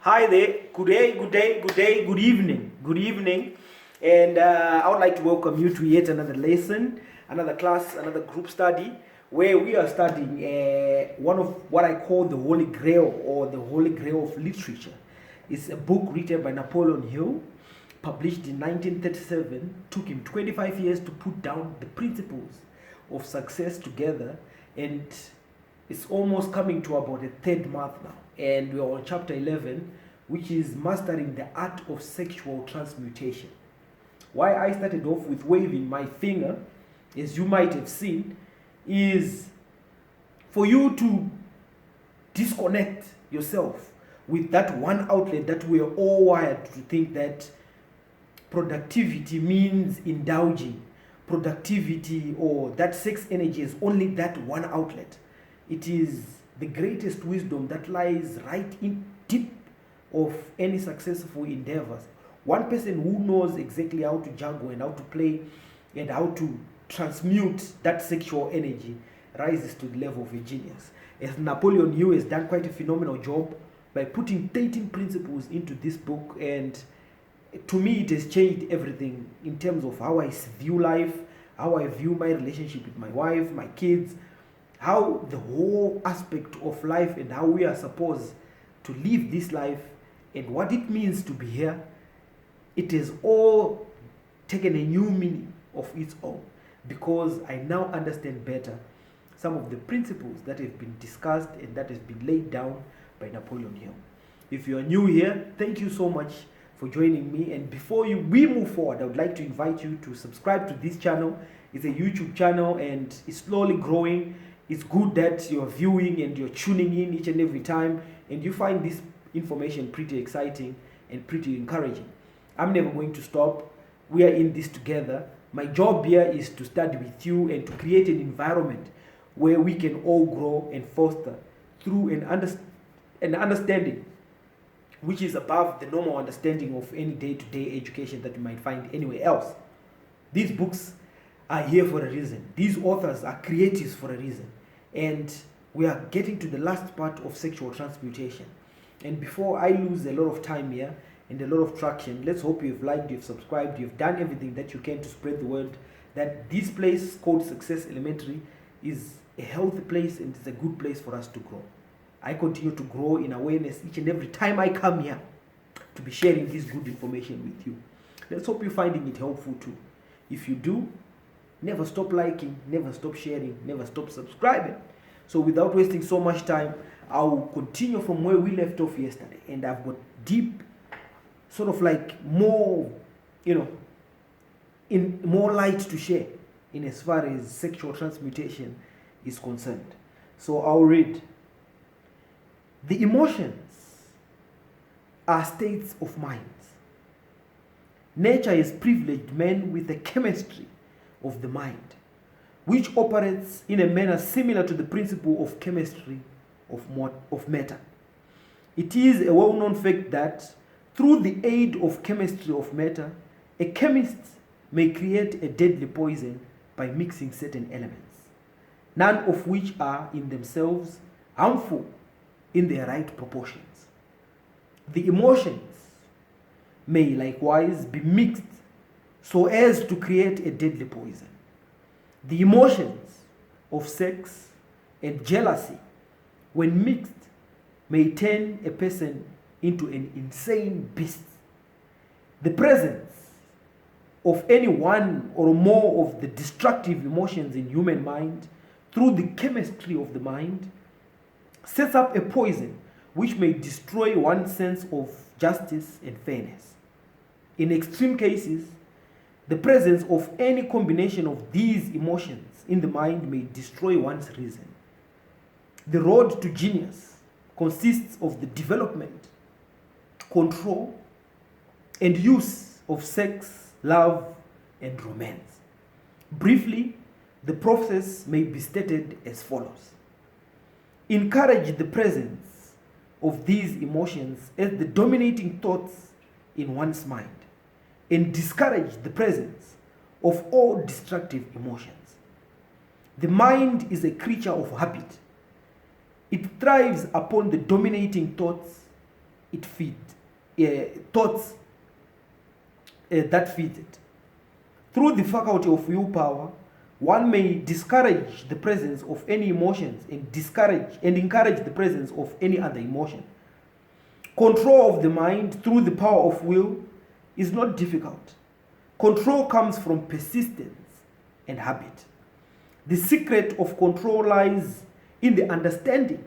Hi there. Good day, good day, good day, good evening. Good evening. And I would like to welcome you to yet another lesson, another class, another group study where we are studying one of what I call the Holy Grail or the Holy Grail of literature. It's a book written by Napoleon Hill, published in 1937. Took him 25 years to put down the principles of success together, and it's almost coming to about the third month now, and we're on chapter 11, which is mastering the art of sexual transmutation. Why I started off with waving my finger, as you might have seen, is for you to disconnect yourself with that one outlet that we are all wired to think that productivity means indulging. Productivity or that sex energy is only that one outlet. It is the greatest wisdom that lies right in deep of any successful endeavors. One person who knows exactly how to juggle and how to play and how to transmute that sexual energy rises to the level of a genius. As Napoleon Hill has done quite a phenomenal job by putting 13 principles into this book, and to me it has changed everything in terms of how I view life, how I view my relationship with my wife, my kids, how the whole aspect of life and how we are supposed to live this life and what it means to be here. It has all taken a new meaning of its own because I now understand better some of the principles that have been discussed and that has been laid down by Napoleon Hill. If you are new here, thank you so much for joining me. And before we move forward, I would like to invite you to subscribe to this channel. It's a YouTube channel and it's slowly growing. It's good that you're viewing and you're tuning in each and every time and you find this information pretty exciting and pretty encouraging. I'm never going to stop. We are in this together. My job here is to study with you and to create an environment where we can all grow and foster through an understanding which is above the normal understanding of any day-to-day education that you might find anywhere else. These books are here for a reason. These authors are creatives for a reason. And we are getting to the last part of sexual transmutation. And before I lose a lot of time here and a lot of traction, let's hope you've liked, you've subscribed, you've done everything that you can to spread the word that this place called Success Elementary is a healthy place and it's a good place for us to grow. I continue to grow in awareness each and every time I come here to be sharing this good information with you. Let's hope you're finding it helpful too. If you do, never stop liking, never stop sharing, never stop subscribing. So without wasting so much time, I'll continue from where we left off yesterday. And I've got deep, sort of like more, in more light to share in as far as sexual transmutation is concerned. So I'll read. The emotions are states of minds. Nature has privileged men with a chemistry of the mind, which operates in a manner similar to the principle of chemistry of matter. It is a well-known fact that through the aid of chemistry of matter, a chemist may create a deadly poison by mixing certain elements, none of which are in themselves harmful in their right proportions. The emotions may likewise be mixed so as to create a deadly poison. The emotions of sex and jealousy, when mixed, may turn a person into an insane beast. The presence of any one or more of the destructive emotions in human mind through the chemistry of the mind sets up a poison which may destroy one's sense of justice and fairness. In extreme cases, the presence of any combination of these emotions in the mind may destroy one's reason. The road to genius consists of the development, control, and use of sex, love, and romance. Briefly, the process may be stated as follows. Encourage the presence of these emotions as the dominating thoughts in one's mind, and discourage the presence of all destructive emotions. The mind is a creature of habit. It thrives upon the dominating thoughts it feed thoughts that feed it. Through the faculty of willpower, one may discourage the presence of any emotions and encourage the presence of any other emotion. Control of the mind through the power of will is not difficult. Control comes from persistence and habit. The secret of control lies in the understanding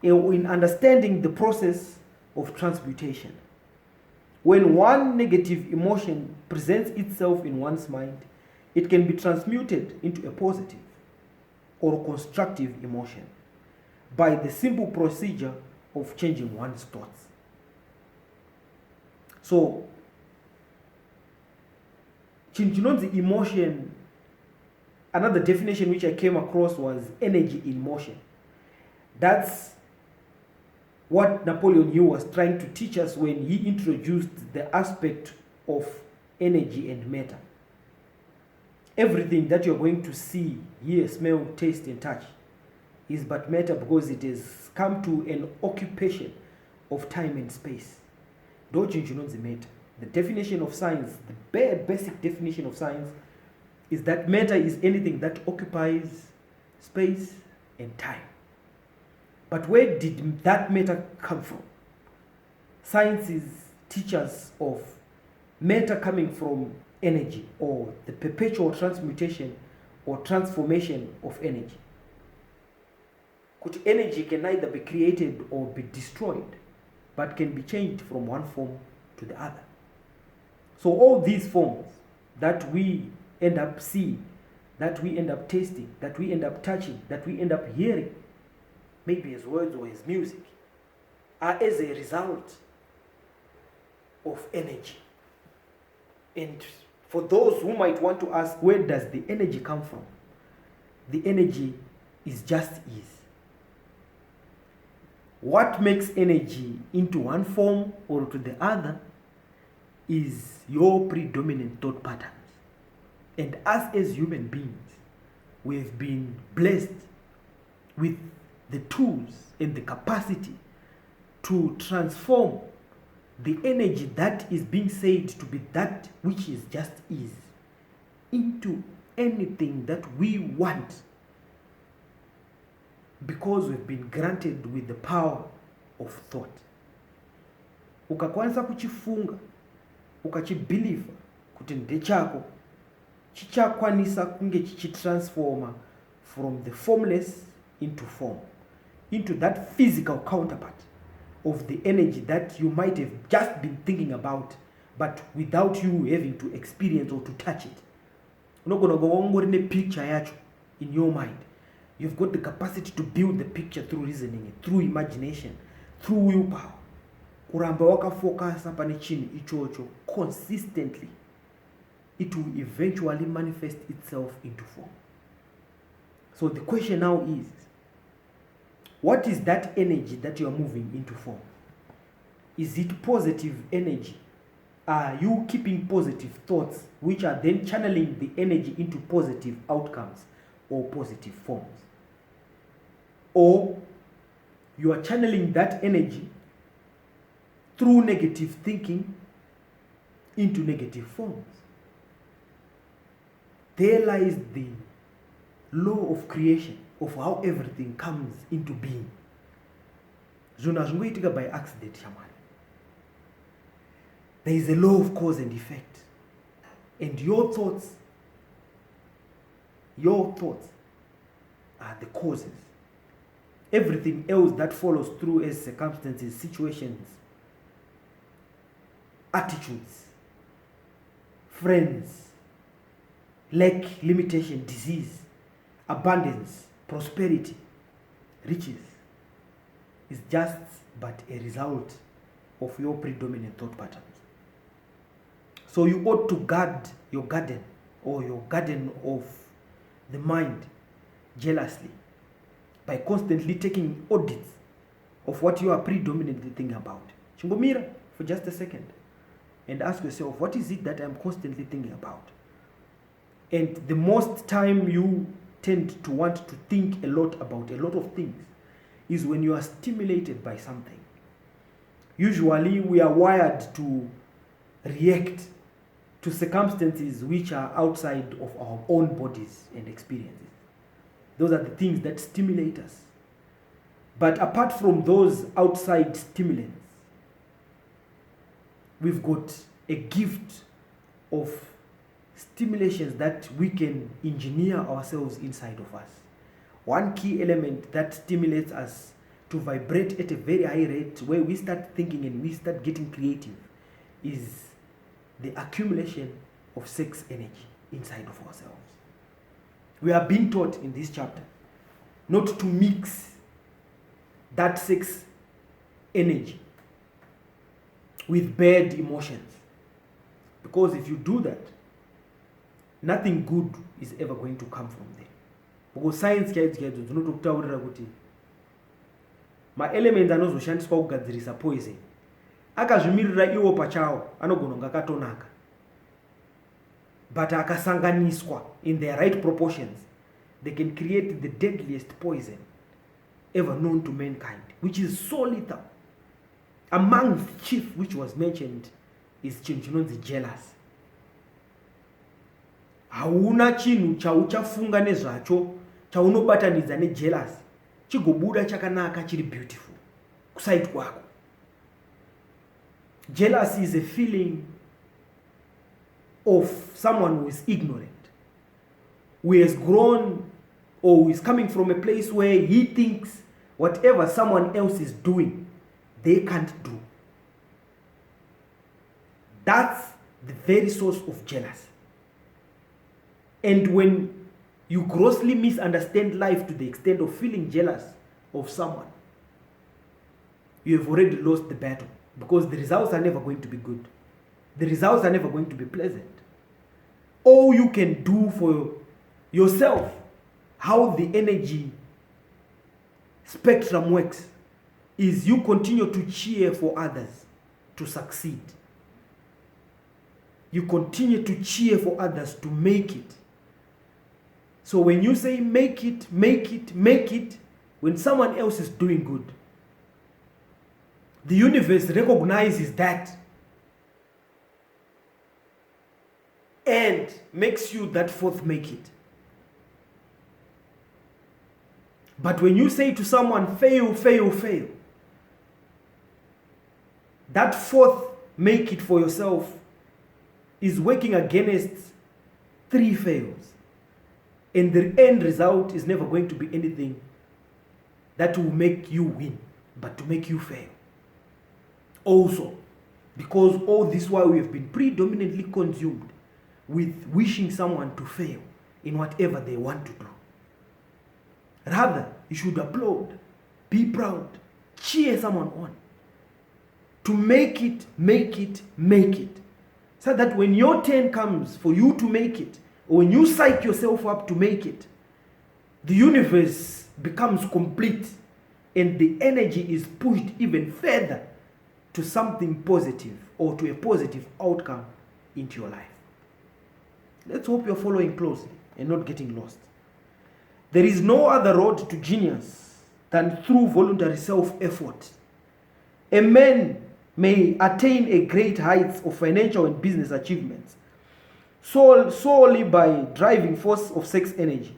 the process of transmutation. When one negative emotion presents itself in one's mind, it can be transmuted into a positive or constructive emotion by the simple procedure of changing one's thoughts. So, chinonzi emotion, another definition which I came across was energy in motion. That's what Napoleon Hill was trying to teach us when he introduced the aspect of energy and matter. Everything that you're going to see, hear, smell, taste, and touch is but matter because it has come to an occupation of time and space. Don't you know the matter? The definition of science, the bare basic definition of science, is that matter is anything that occupies space and time. But where did that matter come from? Science is teachers of matter coming from energy, or the perpetual transmutation or transformation of energy. Energy can neither be created or be destroyed, but can be changed from one form to the other. So all these forms that we end up seeing, that we end up tasting, that we end up touching, that we end up hearing, maybe as words or as music, are as a result of energy. And for those who might want to ask, where does the energy come from? The energy is just ease. What makes energy into one form or to the other is your predominant thought patterns. And us as human beings, we've been blessed with the tools and the capacity to transform the energy that is being said to be that which is just ease into anything that we want, because we've been granted with the power of thought. Ukakwanisa kuchifunga, ukachibelieve kuti ndechako, chichakwanisa kunge chichitransforma from the formless into form, into that physical counterpart of the energy that you might have just been thinking about, but without you having to experience or to touch it. Unogona go in a picture yacho in your mind. You've got the capacity to build the picture through reasoning, through imagination, through willpower. Kuramba waka focus upon chini ichocho consistently. It will eventually manifest itself into form. So the question now is, what is that energy that you are moving into form? Is it positive energy? Are you keeping positive thoughts which are then channeling the energy into positive outcomes or positive forms? Or you are channeling that energy through negative thinking into negative forms? There lies the law of creation, of how everything comes into being. Zona zvingoitika by accident shamwari. There is a law of cause and effect. And your thoughts are the causes. Everything else that follows through as circumstances, situations, attitudes, friends, lack, limitation, disease, abundance, prosperity, riches, is just but a result of your predominant thought patterns. So you ought to guard your garden, or your garden of the mind, jealously, by constantly taking audits of what you are predominantly thinking about. Chingomira for just a second and ask yourself, what is it that I'm constantly thinking about? And the most time you tend to want to think a lot about a lot of things is when you are stimulated by something. Usually we are wired to react to circumstances which are outside of our own bodies and experiences. Those are the things that stimulate us. But apart from those outside stimulants, we've got a gift of stimulations that we can engineer ourselves inside of us. One key element that stimulates us to vibrate at a very high rate, where we start thinking and we start getting creative, is the accumulation of sex energy inside of ourselves. We are being taught in this chapter not to mix that sex energy with bad emotions. Because if you do that, nothing good is ever going to come from there. Because science dzinotokutaurira kuti ma-elements anozoshandiswa kugadzirisa poison akazvimirira iwo pachawo anogona kunge akatonaka, but akasanganiswa in their right proportions, they can create the deadliest poison ever known to mankind, which is so lethal. Among the chief which was mentioned is chinhu jealous. Hauna chinhu chauchafunga nezvacho chaunobatanidza nejealous chigobuda chakanaka chiri beautiful kuside kwako. Jealousy is a feeling of someone who is ignorant, who has grown or who is coming from a place where he thinks whatever someone else is doing, they can't do. That's the very source of jealousy. And when you grossly misunderstand life to the extent of feeling jealous of someone, you have already lost the battle, because the results are never going to be good. The results are never going to be pleasant. All you can do for yourself, how the energy spectrum works, is you continue to cheer for others to succeed. You continue to cheer for others to make it. So when you say make it, make it, make it, when someone else is doing good, the universe recognizes that and makes you that fourth make it. But when you say to someone fail, fail, fail, that fourth make it for yourself is working against three fails. And the end result is never going to be anything that will make you win, but to make you fail. Also, because all this while we have been predominantly consumed with wishing someone to fail in whatever they want to do. Rather, you should applaud, be proud, cheer someone on to make it, make it, make it. So that when your turn comes for you to make it, or when you psych yourself up to make it, the universe becomes complete and the energy is pushed even further to something positive or to a positive outcome into your life. Let's hope you're following closely and not getting lost. There is no other road to genius than through voluntary self-effort. A man may attain a great heights of financial and business achievements solely by driving force of sex energy.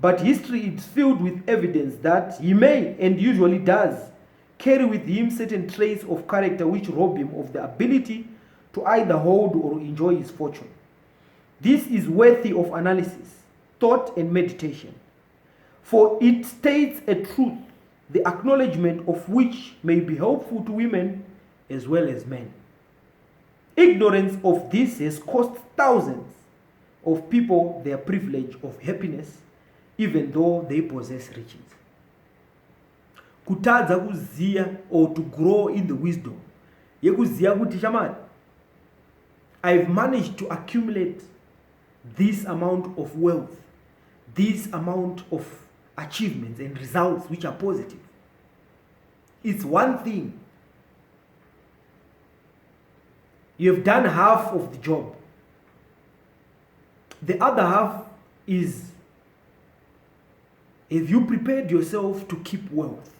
But history is filled with evidence that he may, and usually does, carry with him certain traits of character which rob him of the ability to either hold or enjoy his fortune. This is worthy of analysis, thought, and meditation, for it states a truth, the acknowledgement of which may be helpful to women as well as men. Ignorance of this has cost thousands of people their privilege of happiness, even though they possess riches. Kutadza kuziya, or to grow in the wisdom yekuziya kuti shamani, I've managed to accumulate this amount of wealth, this amount of achievements and results which are positive. It's one thing. You have done half of the job. The other half is, have you prepared yourself to keep wealth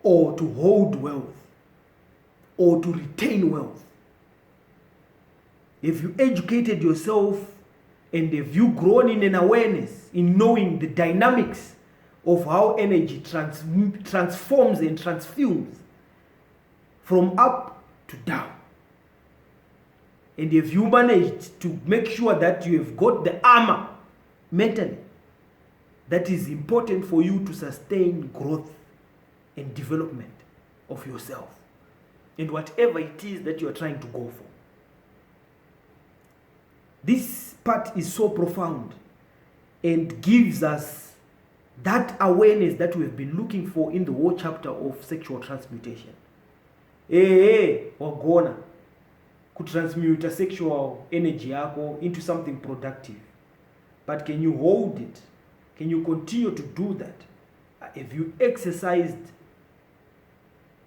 or to hold wealth or to retain wealth? Have you educated yourself and have you grown in an awareness in knowing the dynamics of how energy transforms and transfumes from up to down? And have you managed to make sure that you have got the armor mentally that is important for you to sustain growth and development of yourself and whatever it is that you are trying to go for? This part is so profound and gives us that awareness that we have been looking for in the whole chapter of sexual transmutation. Wagona could transmute a sexual energy yako into something productive. But can you hold it? Can you continue to do that? Have you exercised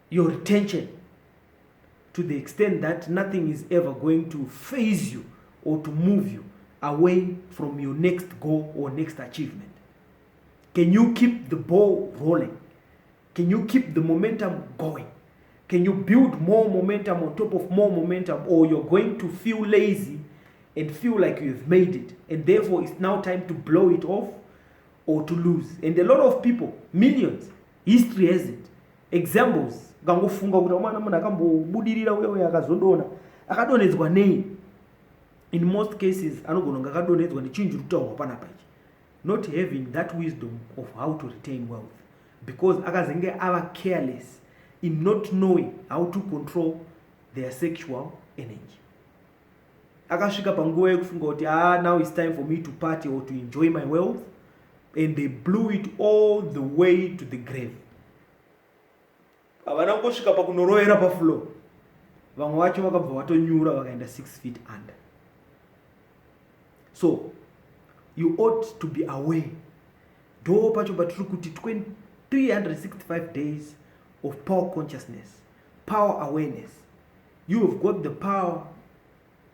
your retention to the extent that nothing is ever going to phase you or to move you away from your next goal or next achievement? Can you keep the ball rolling? Can you keep the momentum going? Can you build more momentum on top of more momentum, or you're going to feel lazy and feel like you've made it and therefore it's now time to blow it off or to lose? And a lot of people, millions, history has it, examples. Gangofunga kuti mwana muna akambobudirira uyo akazodona akadonedzwa nei. In most cases anogona ngakadonedzwa nechinhu kutaurwa panapa ichi, not having that wisdom of how to retain wealth, because akazenge ava careless in not knowing how to control their sexual energy. Akasvika panguva yekufunga kuti now it's time for me to party or to enjoy my wealth, and they blew it all the way to the grave. Avana kusvika pakunoroera pafloor, vamwe vacho vakabva vatonyura vakaenda 6 feet under. So you ought to be aware. Do pacho patiri kuti 365 days of power consciousness, power awareness. You have got the power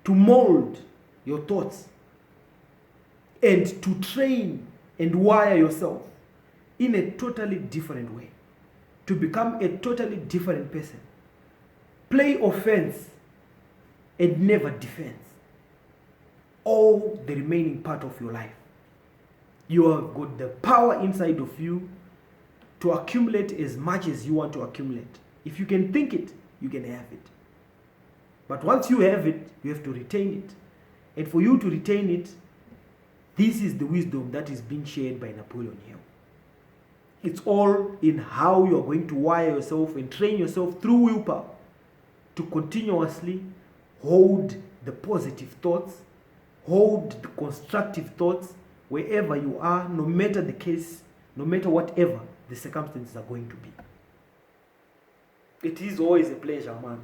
to mold your thoughts and to train and wire yourself in a totally different way, to become a totally different person. Play offense and never defense all the remaining part of your life. You have got the power inside of you to accumulate as much as you want to accumulate. If you can think it, you can have it. But once you have it, you have to retain it. And for you to retain it, this is the wisdom that is being shared by Napoleon here. It's all in how you are going to wire yourself and train yourself through willpower to continuously hold the positive thoughts, hold the constructive thoughts wherever you are, no matter the case, no matter whatever the circumstances are going to be. It is always a pleasure, man,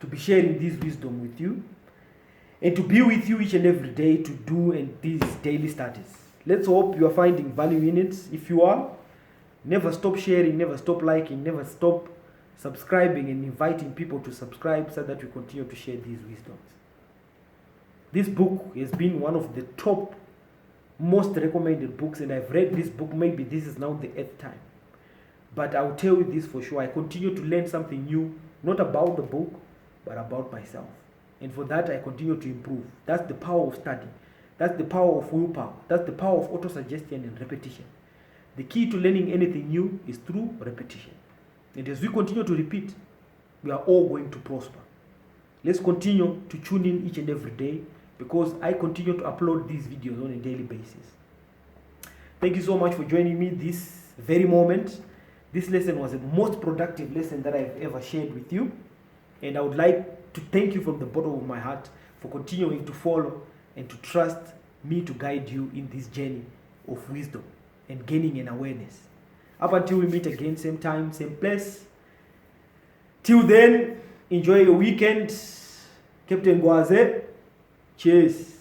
to be sharing this wisdom with you and to be with you each and every day to do these daily studies. Let's hope you are finding value in it. If you are, never stop sharing, never stop liking, never stop subscribing and inviting people to subscribe so that we continue to share these wisdoms. This book has been one of the top most recommended books, and I've read this book, maybe this is now the 8th time. But I'll tell you this for sure, I continue to learn something new, not about the book, but about myself. And for that, I continue to improve. That's the power of study. That's the power of willpower. That's the power of auto-suggestion and repetition. The key to learning anything new is through repetition. And as we continue to repeat, we are all going to prosper. Let's continue to tune in each and every day, because I continue to upload these videos on a daily basis. Thank you so much for joining me this very moment. This lesson was the most productive lesson that I've ever shared with you. And I would like to thank you from the bottom of my heart for continuing to follow and to trust me to guide you in this journey of wisdom and gaining an awareness. Up until we meet again, same time, same place. Till then, enjoy your weekend. Captain Gwaze. Cheers.